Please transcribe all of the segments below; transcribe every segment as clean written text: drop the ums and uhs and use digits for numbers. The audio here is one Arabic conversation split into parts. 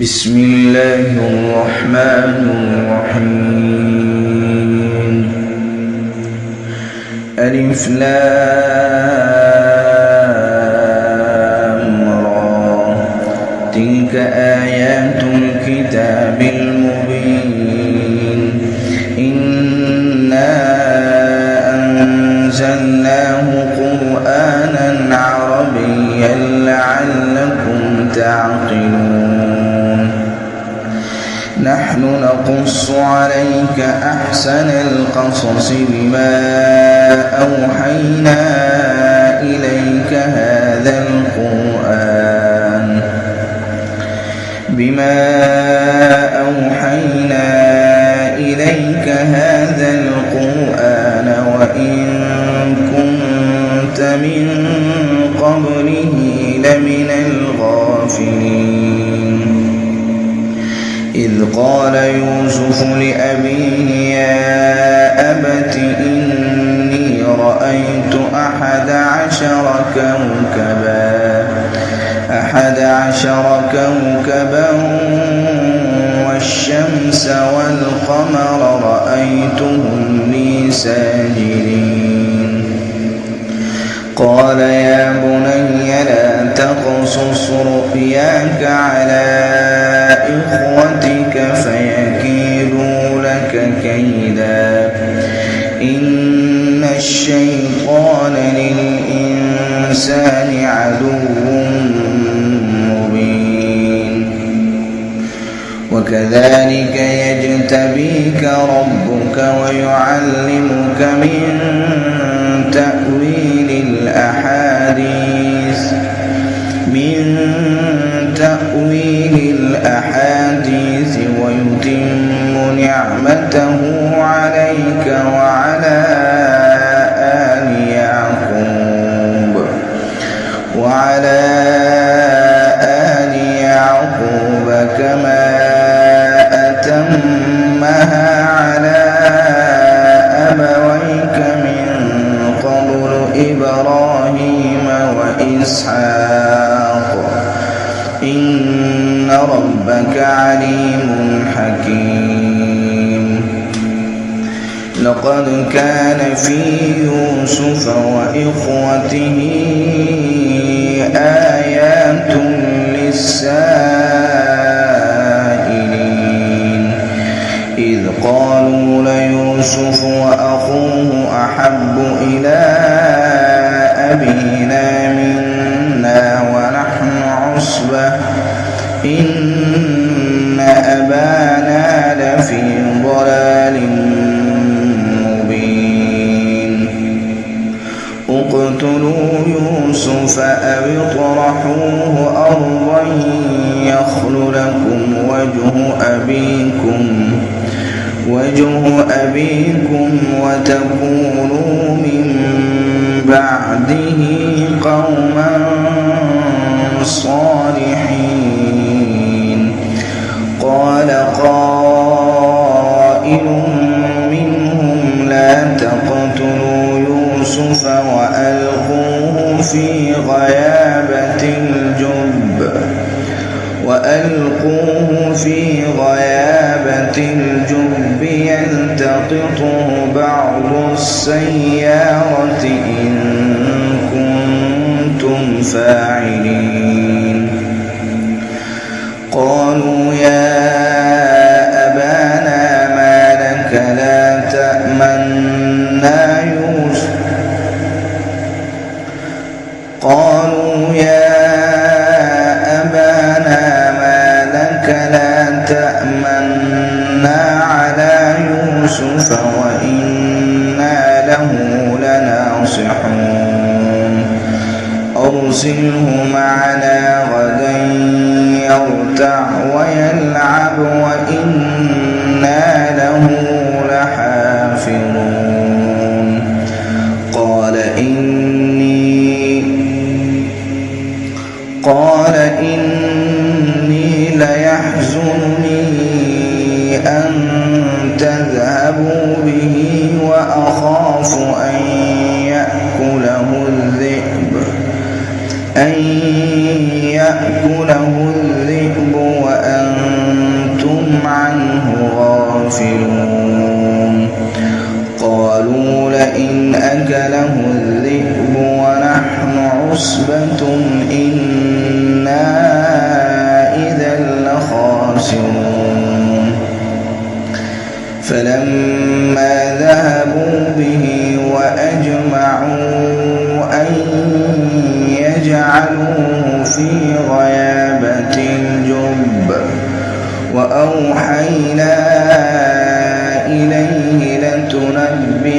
بسم الله الرحمن الرحيم. ألف لام را، تلك آيات الكتاب المبين. إنا أنزلناه قرآنا عربيا لعلكم تعقلون. نحن نقص عليك أحسن القصص بما أوحينا إليك هذا القرآن وإن كنت من قبله لمن الغافلين. إذ قال يوسف لأبيه يا أبت إني رأيت 11 كوكبا والشمس والقمر رأيتهم لي ساجدين. قال يا بني لا تقصص رؤياك على إخوتك فيكيدوا لك كيدا، إن الشيطان للإنسان عدو مبين. وكذلك يجتبيك ربك ويعلمك من تأويل الأحاديث ويتم نعمته عليك وعلى آل يعقوب كما أتمها على أبويك من قبل إبراهيم وإسحاق إن ربك عليم حكيم. لقد كان في يوسف وإخوته آيات للسائلين، إذ قالوا ليوسف وأخوه أحب إلى أبينا منا ونحن عصبة إن أبانا لفي ضلال مبين. اقتلوا يوسف أو اطرحوه أرضا يخل لكم وجه أبيكم وتكونوا من بعده قوما صالحين. قال قائل منهم لا تقتلوا يوسف وألقوه في غيابة الجب يلتقطه بعض السيارة إن كنتم فاعلين. قالوا يا أبانا ما لك لا تأمنا يوسف على يوسف وإنا له لناصحون. أرسله معنا غدا يرتع ويلعب وإنا له لحافظون. قال إني ليحزنني أن تذهبوا به وأخاف أن يأكله الذئب وأنتم خاسرون فلما ذهبوا به وأجمعوا أن يجعلوه في غيابة الجب وأوحينا إليه لتنبئنهم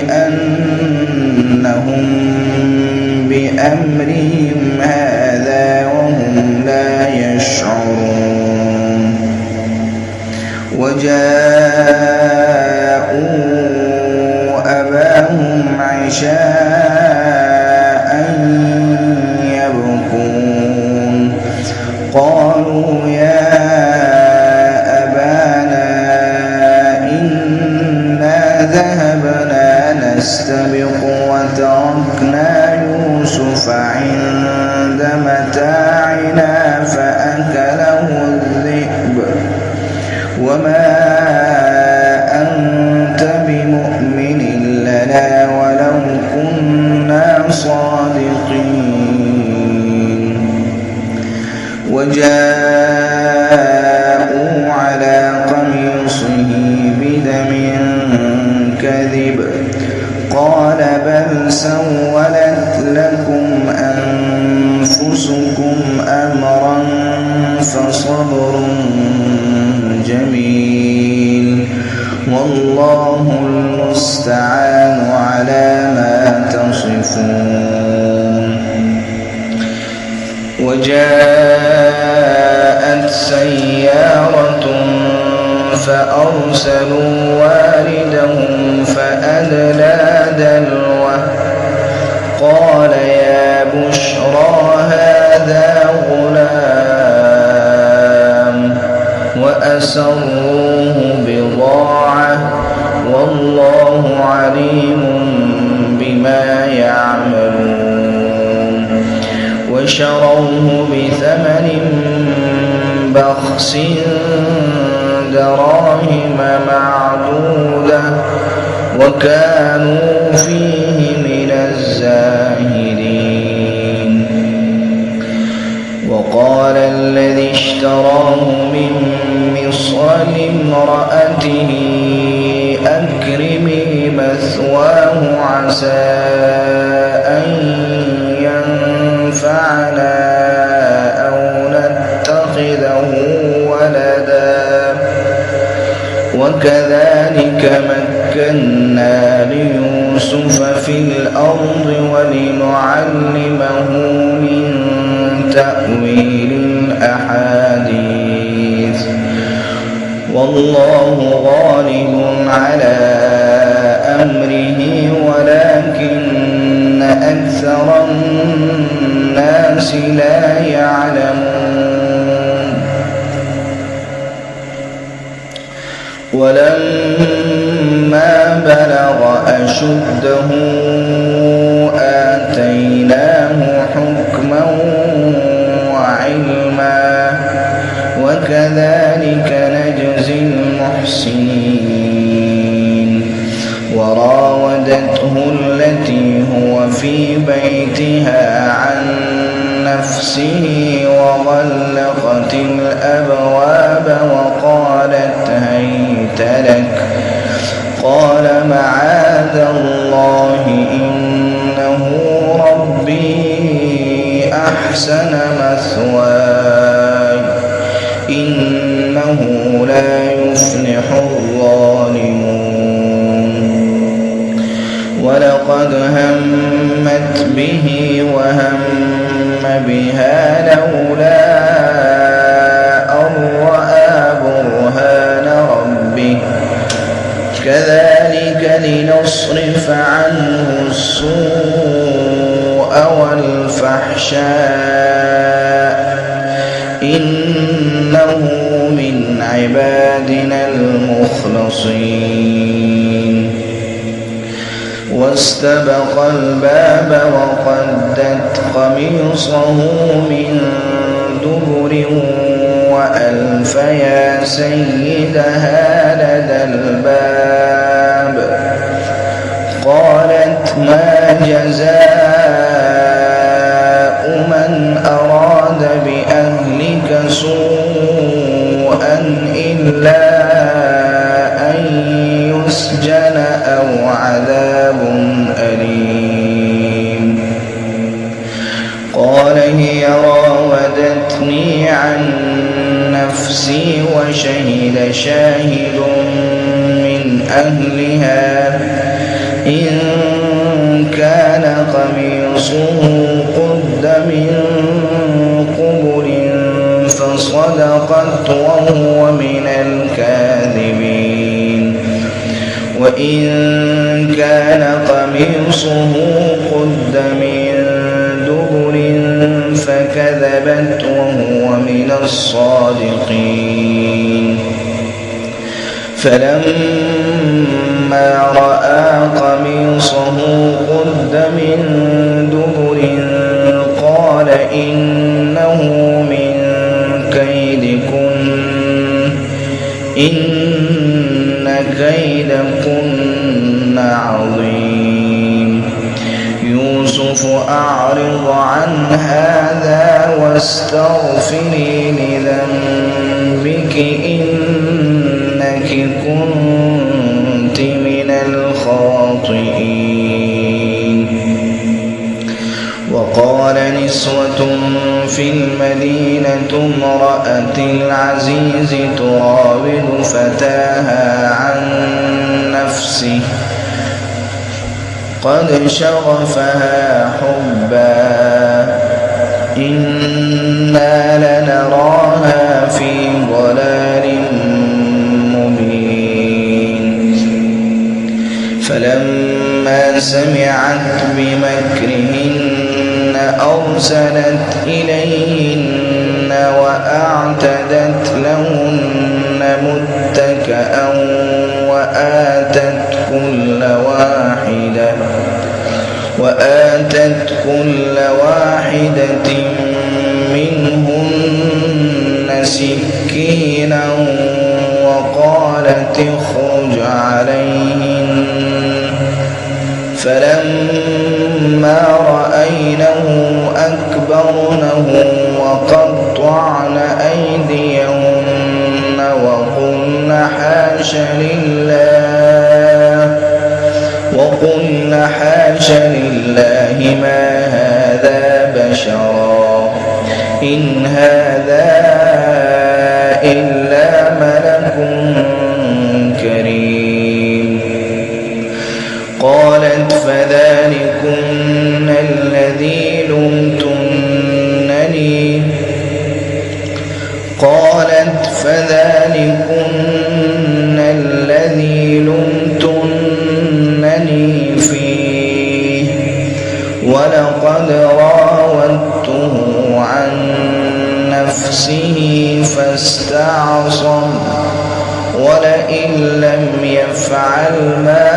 بأمرهم هذا وهم لا يشعرون وجاءوا أباهم عشاء يبكون قالوا يا أبانا إنا ذهبنا نستبق وتركنا يوسف عند متاعنا فأكله الذئب وما أنت بمؤمن لنا ولو كنا صادقين وجاءوا على قميصه بدم كذب قال بل سولت لكم أنفسكم أمرا فصبر جميل والله المستعان على ما تصفون وجاءت سيارة فأرسلوا واردهم فأدلى دلوه قال يا بشرى هذا غلام وأسروه بضاعة والله عليم بما يعملون وشروه بثمن بخس دراهم معدودة وكانوا فيه من الزاهدين وقال الذي اشتراه من مصر لامرأته أكرمي مثواه عسى أن ينفعنا أو نتخذه ولدا وكذلك مكنا ليوسف في الأرض ولنعلمه من تأويل الأحاديث والله غالب على أمره ولكن أكثر الناس لا يعلمون ولما بلغ أشده آتيناه حكما وعلما وكذلك نجزي المحسنين وراودته التي هو في بيتها عن نفسه وغلقت الأبواب وقالت هيت لك قال معاذ الله إنه ربي أحسن مثواي إنه لا يفلح الظالمون ولقد همت به وهم بها لولا أن رأى برهان ربه كذلك لنصرف عنه السوء والفحشاء إنه من عبادنا المخلصين واستبق الباب وقدت قميصه من دبر وألف يا سيدها لدى الباب قالت ما جزاء من أراد بأهلك سوءا نفسي وشهد شاهد من أهلها إن كان قميصه قد من قبل فصدقت وهو من الكاذبين وإن كان قميصه قد من دبر فكذبت وهو من الصادقين فلما رأى قميصه قد من دبر قال إنه من كيدكن إن كيدكن عظيم يوسف أعرض عن هذا واستغفري لذنبك إنك كنت من الخاطئين وقال نسوة في المدينة امرأة العزيز تراود فتاها عن نفسه قد شغفها حبا إنا لنراها في ضلال مبين فلما سمعت بمكرهن أرسلت إليهن وأعتدت لهن متكئا وآتت كل واحدة منهن سكينا وقالت اخرج عليهن فلما رأينه أكبرنه وقطعن أيديهن وقلن حاش لله ما هذا بشرا إن هذا إلا ملك كريم قالت فذلكن الذي لمتنني فيه ولقد راودته عن نفسه فاستعصم ولئن لم يفعل ما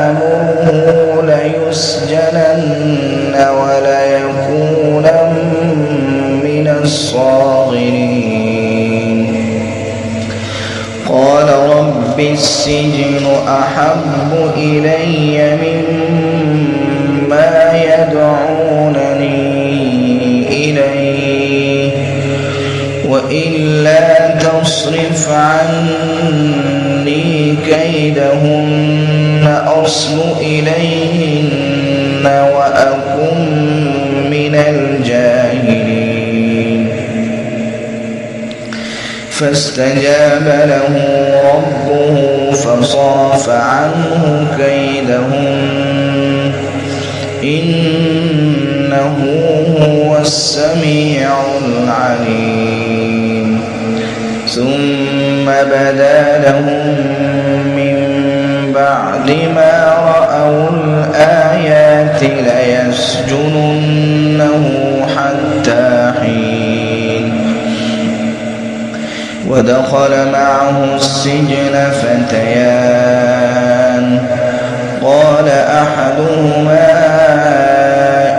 آمره ليسجنن وليكونن من الصاغرين قال رب السجن أحب إلي مما يدعونني إليه وإلا تصرف عني كيدهن أصب إليهن وأكن من الجاهلين فاستجاب له ربه فصرف عنه كيدهن إنه هو السميع العليم ثم بدا لهم من بعد ما رأوا الآيات ليسجننه حتى حين ودخل معه السجن فتيان قال أحدهما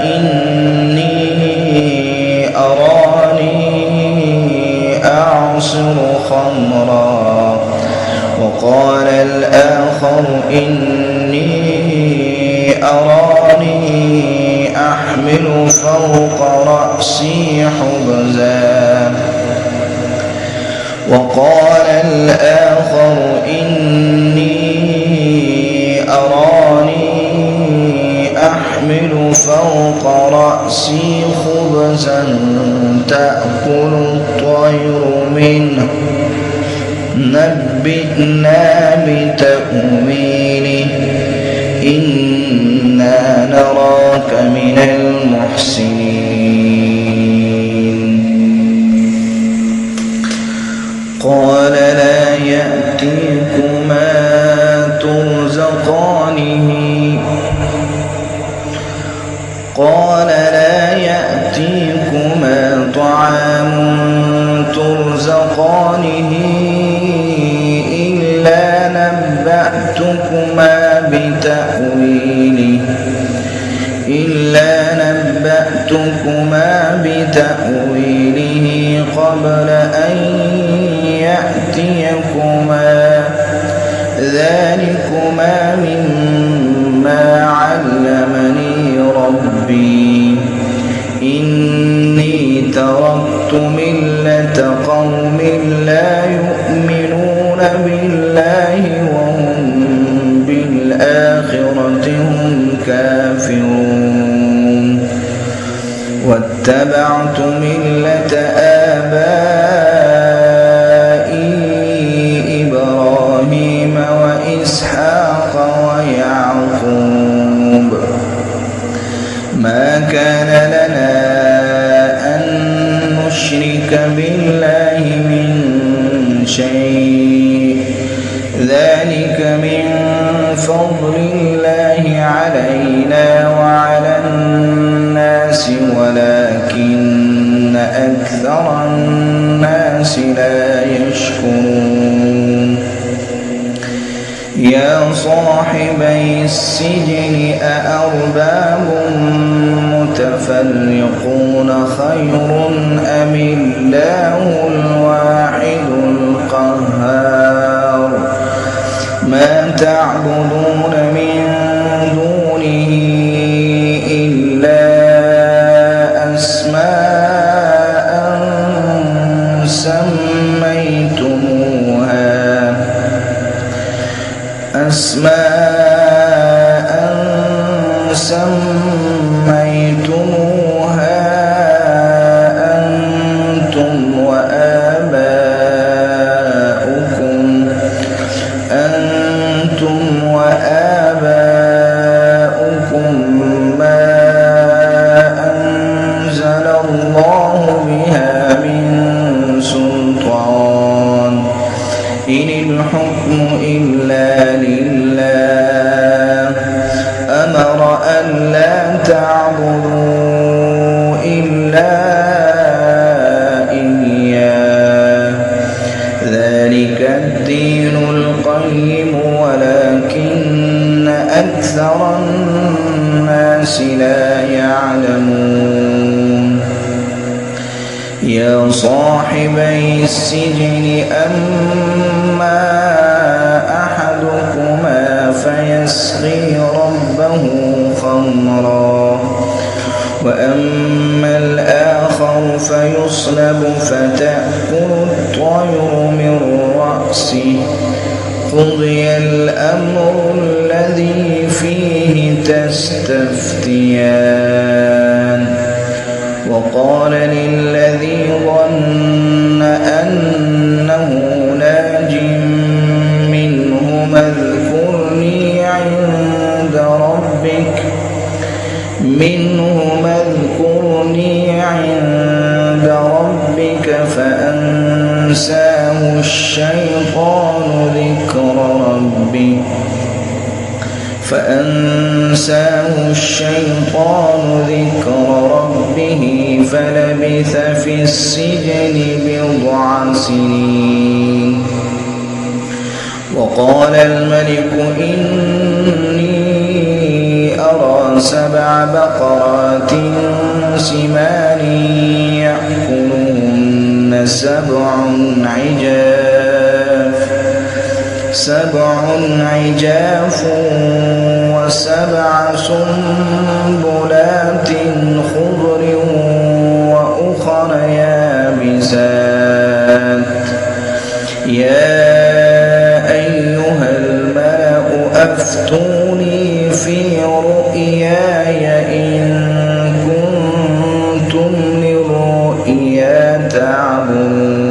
إني أراني أعصر خمرا وقال الآخر إني أراني أحمل فوق رأسي حبزا وقال الآخر إني أراني أحمل فوق رأسي خبزا تأكل الطير خير منه نبئنا بتأويله إنا نراك من المحسنين قال لا يأتيكما ترزقانه طعام ترزقانه إلا نبأتكما بتأويله قبل أن يأتيكما ذلكما مما علمني ربي إني تركت ملة قوم لا يؤمنون بالله وهم بالآخرة هم كافرون واتبعت ملة آبائي إبراهيم وإسحاق ويعقوب ما كان لنا أن نشرك بالله من شيء ذلك من فضل الله علينا وعلى الناس ولكن أكثر الناس لا يشكرون يا صاحبي السجن أأرباب متفرقون خير أم الله الواحد القهار ما تعبدون من دونه إلا أسماء سميتموها أنتم وآباؤكم ما أنزل الله بها من سلطان إن الحكم إلا لله أمر ألا تعبدوا إلا إياه ذلك الدين القيم ولكن أكثر الناس لا يعلمون يا صاحبي السجن أما أحدكما فيسقي ربه خمرا وأما الآخر فيصلب فتأكل الطير من رأسه قضي الأمر الذي فيه تستفتيان وقال للذي ظن أنه ناج منهما اذكرني عند ربك فأنساه الشيطان ذكر ربه فلبث في السجن بضع سنين وقال الملك إني أرى 7 بقرات سمان يأكلهن 7 عجاف و7 سنبلات خضر وأخر يابسات يا أيها الملأ أفتوني في رؤياي إن كنتم للرؤيا تعبرون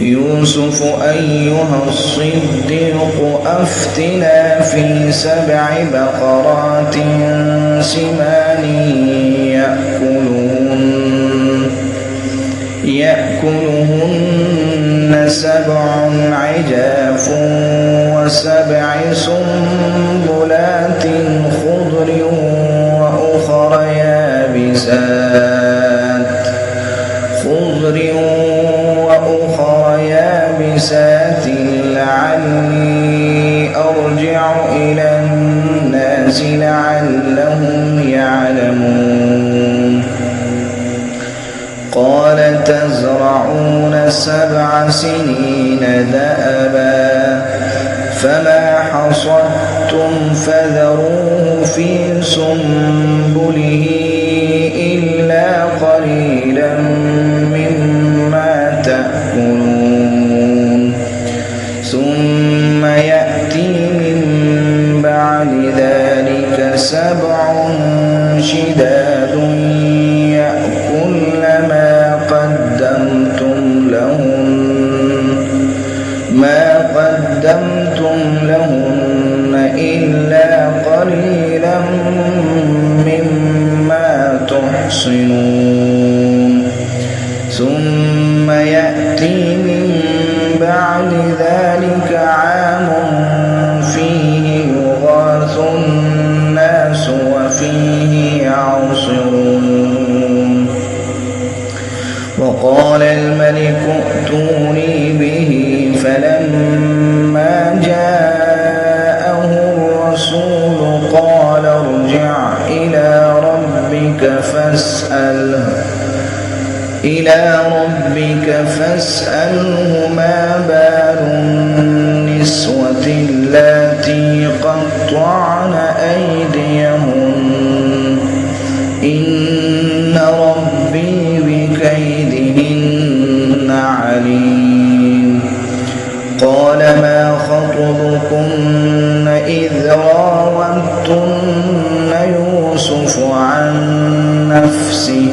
يوسف أيها الصديق أفتنا في 7 بقرات سمان يأكلهن 7 عجاف و7 سنبلات خضر وأخر يابسات لعلي أرجع إلى الناس لعلهم يعلمون قال تزرعون 7 سنين دأبا فما حصدتم فذروه في سنبله إلا قليلا مما تأكلون ثم يأتي من بعد ذلك 7 شداد يأكلن ما قدمتم لهن إلا قليلا مما تحصنون ثم يأتي من بعد ذلك عام فيه يغاث الناس وفيه يعصرون وقال الملك ائتوني به فلما جاءه الرسول قال ارجع إلى ربك فاسأله ما بال النسوة اللاتي قطعن أيديهن إن ربي بكيدهن عليم قال ما خطبكن إذ راوتن يوسف عن نفسه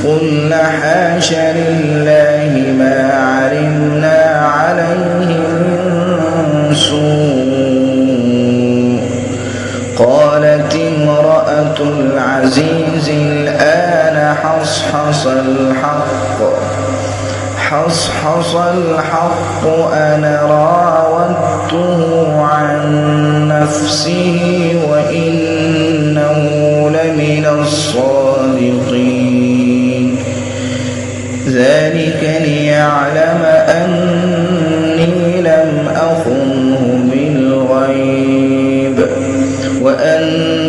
قلن حاش لله ما علمنا عليه من سوء قالت امرأة العزيز الآن حصحص الحق أنا راودته عن نفسه وإنه لمن الصادقين ذلك ليعلم أني لم أخنه بالغيب وأن